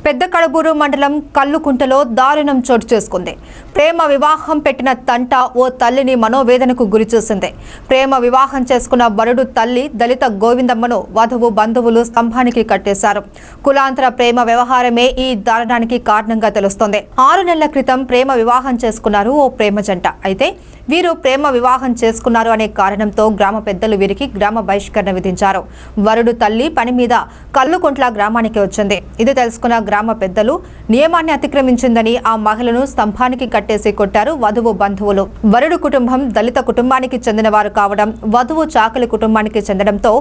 పెద్ద కడబూరు మండలం కల్లుకుంటలో దారుణం చోటు చేసుకుంది. ప్రేమ వివాహం పెట్టిన తంట ఓ తల్లిని మనోవేదనకు గురిచేసింది. ప్రేమ వివాహం చేసుకున్న వరుడు తల్లి దళిత గోవిందమ్మను వధువు బంధువులు స్తంభానికి కట్టేశారు. కులాంతర ప్రేమ వ్యవహారమే ఈ దారుణానికి కారణంగా తెలుస్తోంది. 6 నెలల క్రితం ప్రేమ వివాహం చేసుకున్నారు ఓ ప్రేమ జంట. అయితే వీరు ప్రేమ వివాహం చేసుకున్నారు అనే కారణంతో గ్రామ పెద్దలు వీరికి గ్రామ బహిష్కరణ విధించారు. వరుడు తల్లి పని మీద కల్లుకుంట్ల గ్రామానికి వచ్చింది. ఇది తెలుసుకున్న గ్రామ పెద్దలు నియమాన్ని అతిక్రమించిందని ఆ మహిళను స్తంభానికి కట్టేసి కొట్టారు వధువు బంధువులు. వరుడు కుటుంబం దళిత కుటుంబానికి చెందిన వారు కావడం, వధువు చాకలి కుటుంబానికి చెందడంతో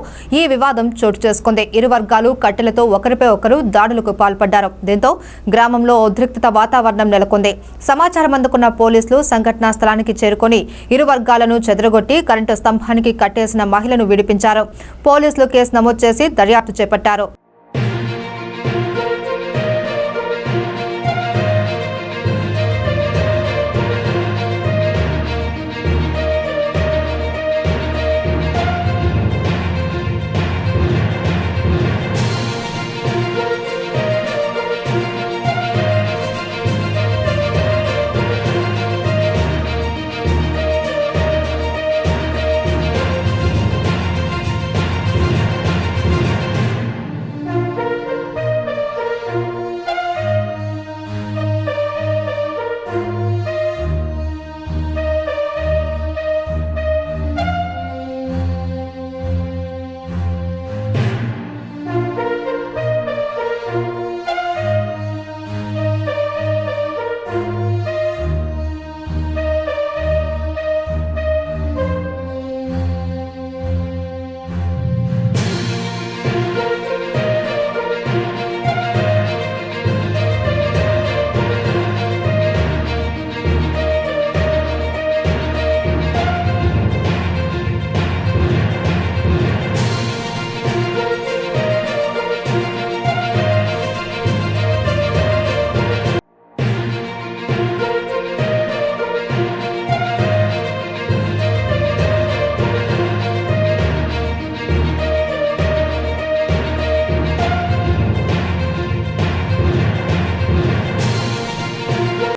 ఈ వివాదం చోటు చేసుకుంది. ఇరు వర్గాలు కట్టెలతో ఒకరిపై ఒకరు దాడులకు పాల్పడ్డారు. దీంతో గ్రామంలో ఉద్రిక్తత వాతావరణం నెలకొంది. సమాచారం అందుకున్న పోలీసులు సంఘటనా స్థలానికి చేరుకొని ఇరు వర్గాలను చెదరగొట్టి కరెంటు స్తంభానికి కట్టేసిన మహిళను విడిపించారు. పోలీసులు కేసు నమోదు చేసి దర్యాప్తు చేపట్టారు.